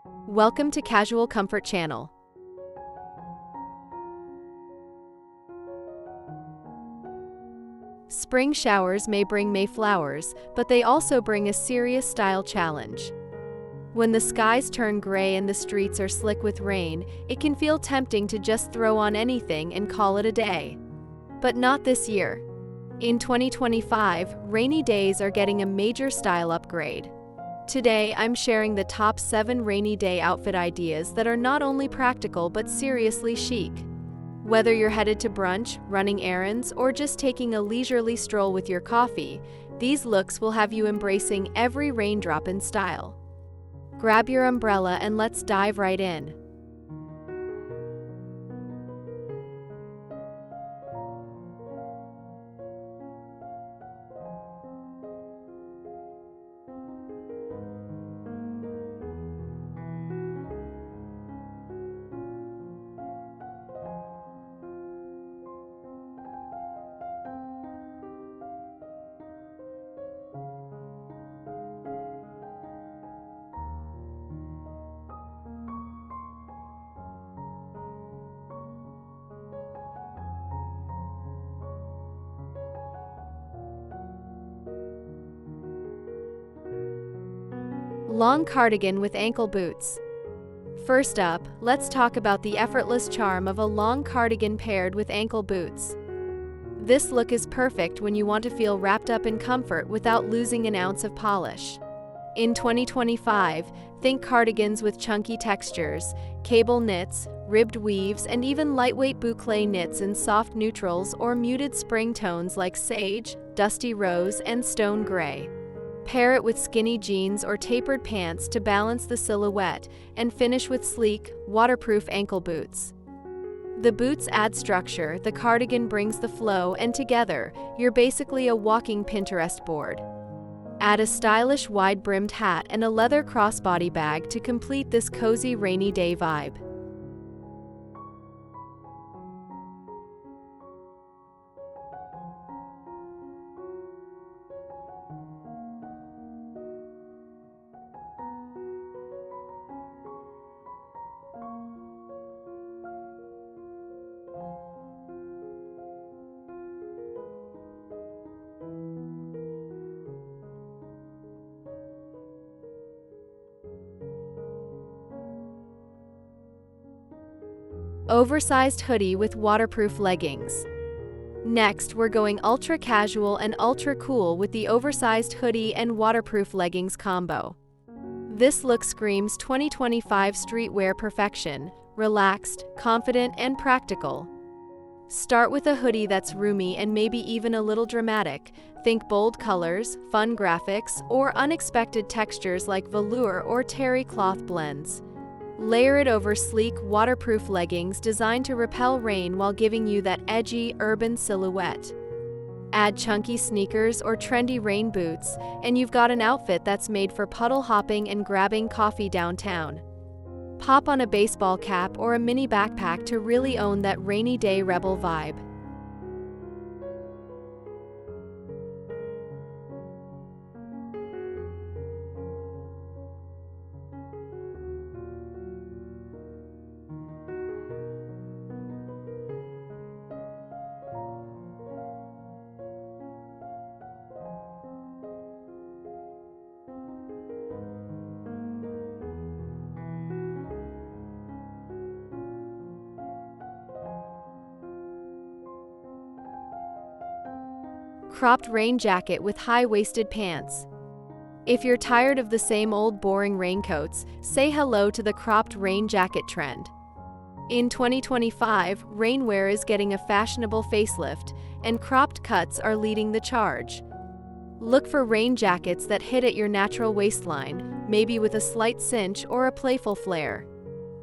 Welcome to Casual Comfort Channel. Spring showers may bring May flowers, but they also bring a serious style challenge. When the skies turn gray and the streets are slick with rain, it can feel tempting to just throw on anything and call it a day. But not this year. In 2025, rainy days are getting a major style upgrade. Today, I'm sharing the top 7 rainy day outfit ideas that are not only practical but seriously chic. Whether you're headed to brunch, running errands, or just taking a leisurely stroll with your coffee, these looks will have you embracing every raindrop in style. Grab your umbrella and let's dive right in. Long cardigan with ankle boots. First up, let's talk about the effortless charm of a long cardigan paired with ankle boots. This look is perfect when you want to feel wrapped up in comfort without losing an ounce of polish. In 2025, think cardigans with chunky textures, cable knits, ribbed weaves, and even lightweight boucle knits in soft neutrals or muted spring tones like sage, dusty rose, and stone gray. Pair it with skinny jeans or tapered pants to balance the silhouette, and finish with sleek, waterproof ankle boots. The boots add structure, the cardigan brings the flow, and together, you're basically a walking Pinterest board. Add a stylish wide-brimmed hat and a leather crossbody bag to complete this cozy rainy day vibe. Oversized hoodie with waterproof leggings. Next, we're going ultra casual and ultra cool with the oversized hoodie and waterproof leggings combo. This look screams 2025 streetwear perfection, relaxed, confident, and practical. Start with a hoodie that's roomy and maybe even a little dramatic. Think bold colors, fun graphics, or unexpected textures like velour or terry cloth blends. Layer it over sleek, waterproof leggings designed to repel rain while giving you that edgy, urban silhouette. Add chunky sneakers or trendy rain boots, and you've got an outfit that's made for puddle hopping and grabbing coffee downtown. Pop on a baseball cap or a mini backpack to really own that rainy day rebel vibe. Cropped rain jacket with high-waisted pants. If you're tired of the same old boring raincoats, say hello to the cropped rain jacket trend. In 2025, rainwear is getting a fashionable facelift, and cropped cuts are leading the charge. Look for rain jackets that hit at your natural waistline, maybe with a slight cinch or a playful flare.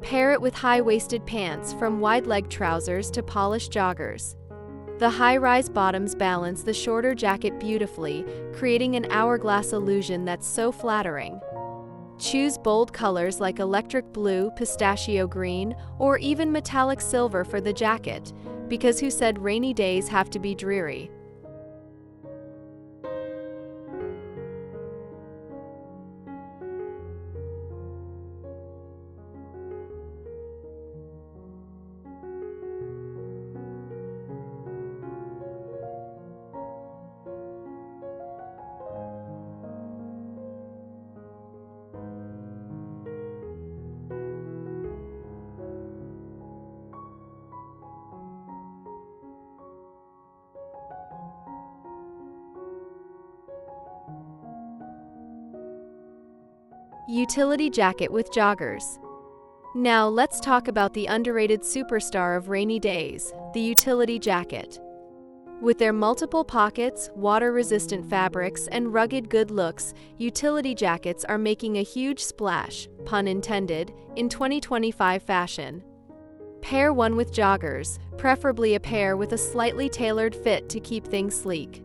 Pair it with high-waisted pants, from wide-leg trousers to polished joggers. The high-rise bottoms balance the shorter jacket beautifully, creating an hourglass illusion that's so flattering. Choose bold colors like electric blue, pistachio green, or even metallic silver for the jacket, because who said rainy days have to be dreary? Utility jacket with joggers. Now let's talk about the underrated superstar of rainy days, the utility jacket. With their multiple pockets, water-resistant fabrics, and rugged good looks, utility jackets are making a huge splash, pun intended, in 2025 fashion. Pair one with joggers, preferably a pair with a slightly tailored fit to keep things sleek.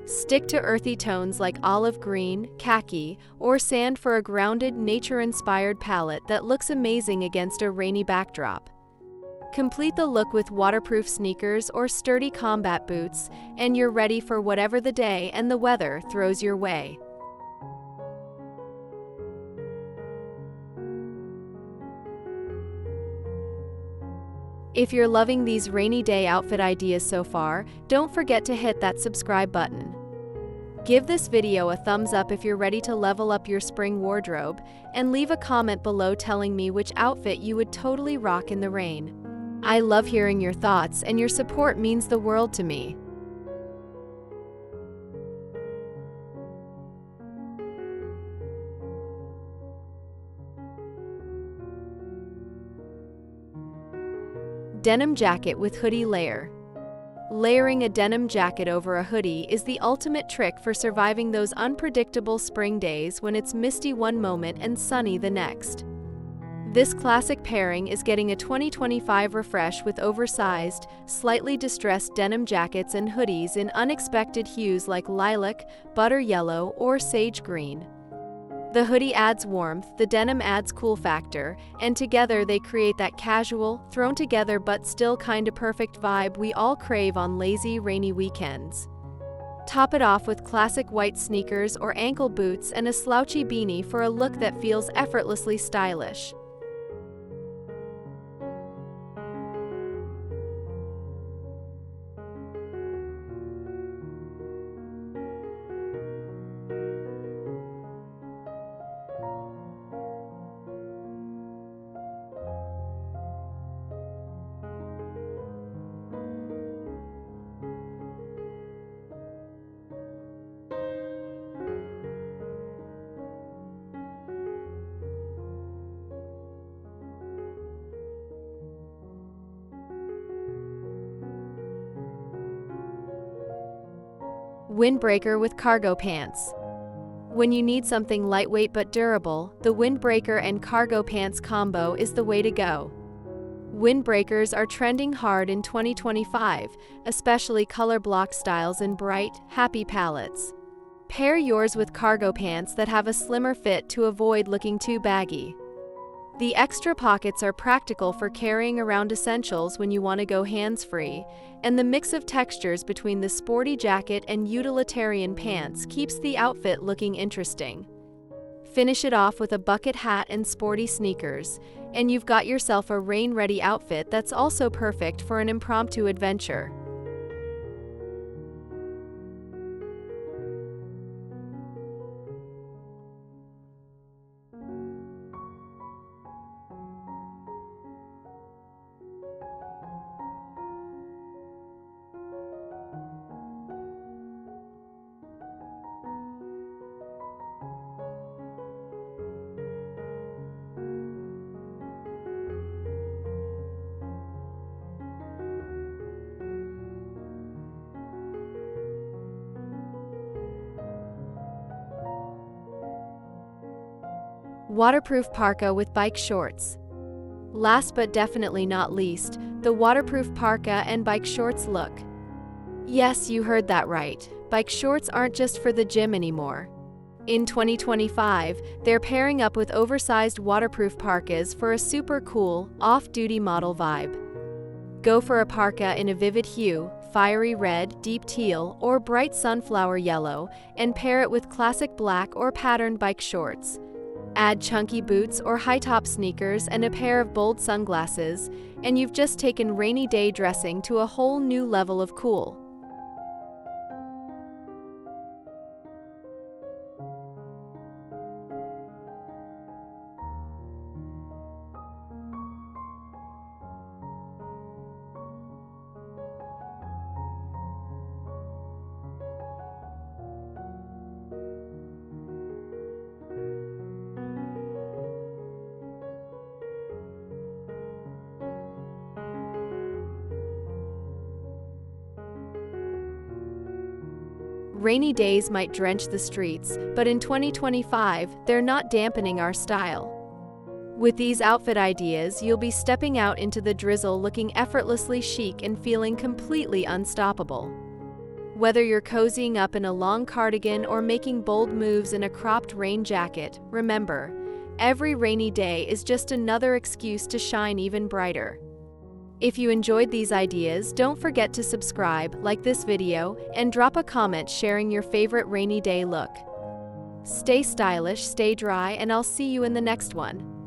Stick to earthy tones like olive green, khaki, or sand for a grounded, nature-inspired palette that looks amazing against a rainy backdrop. Complete the look with waterproof sneakers or sturdy combat boots, and you're ready for whatever the day and the weather throws your way. If you're loving these rainy day outfit ideas so far, don't forget to hit that subscribe button. Give this video a thumbs up if you're ready to level up your spring wardrobe, and leave a comment below telling me which outfit you would totally rock in the rain. I love hearing your thoughts, and your support means the world to me. Denim jacket with hoodie layer. Layering a denim jacket over a hoodie is the ultimate trick for surviving those unpredictable spring days when it's misty one moment and sunny the next. This classic pairing is getting a 2025 refresh with oversized, slightly distressed denim jackets and hoodies in unexpected hues like lilac, butter yellow, or sage green. The hoodie adds warmth, the denim adds cool factor, and together they create that casual, thrown together but still kinda perfect vibe we all crave on lazy, rainy weekends. Top it off with classic white sneakers or ankle boots and a slouchy beanie for a look that feels effortlessly stylish. Windbreaker with cargo pants. When you need something lightweight but durable, the windbreaker and cargo pants combo is the way to go. Windbreakers are trending hard in 2025, especially color block styles in bright, happy palettes. Pair yours with cargo pants that have a slimmer fit to avoid looking too baggy. The extra pockets are practical for carrying around essentials when you want to go hands-free, and the mix of textures between the sporty jacket and utilitarian pants keeps the outfit looking interesting. Finish it off with a bucket hat and sporty sneakers, and you've got yourself a rain-ready outfit that's also perfect for an impromptu adventure. Waterproof parka with bike shorts. Last but definitely not least, the waterproof parka and bike shorts look. Yes, you heard that right. Bike shorts aren't just for the gym anymore. In 2025, they're pairing up with oversized waterproof parkas for a super cool, off-duty model vibe. Go for a parka in a vivid hue, fiery red, deep teal, or bright sunflower yellow, and pair it with classic black or patterned bike shorts. Add chunky boots or high-top sneakers and a pair of bold sunglasses, and you've just taken rainy day dressing to a whole new level of cool. Rainy days might drench the streets, but in 2025, they're not dampening our style. With these outfit ideas, you'll be stepping out into the drizzle looking effortlessly chic and feeling completely unstoppable. Whether you're cozying up in a long cardigan or making bold moves in a cropped rain jacket, remember, every rainy day is just another excuse to shine even brighter. If you enjoyed these ideas, don't forget to subscribe, like this video, and drop a comment sharing your favorite rainy day look. Stay stylish, stay dry, and I'll see you in the next one.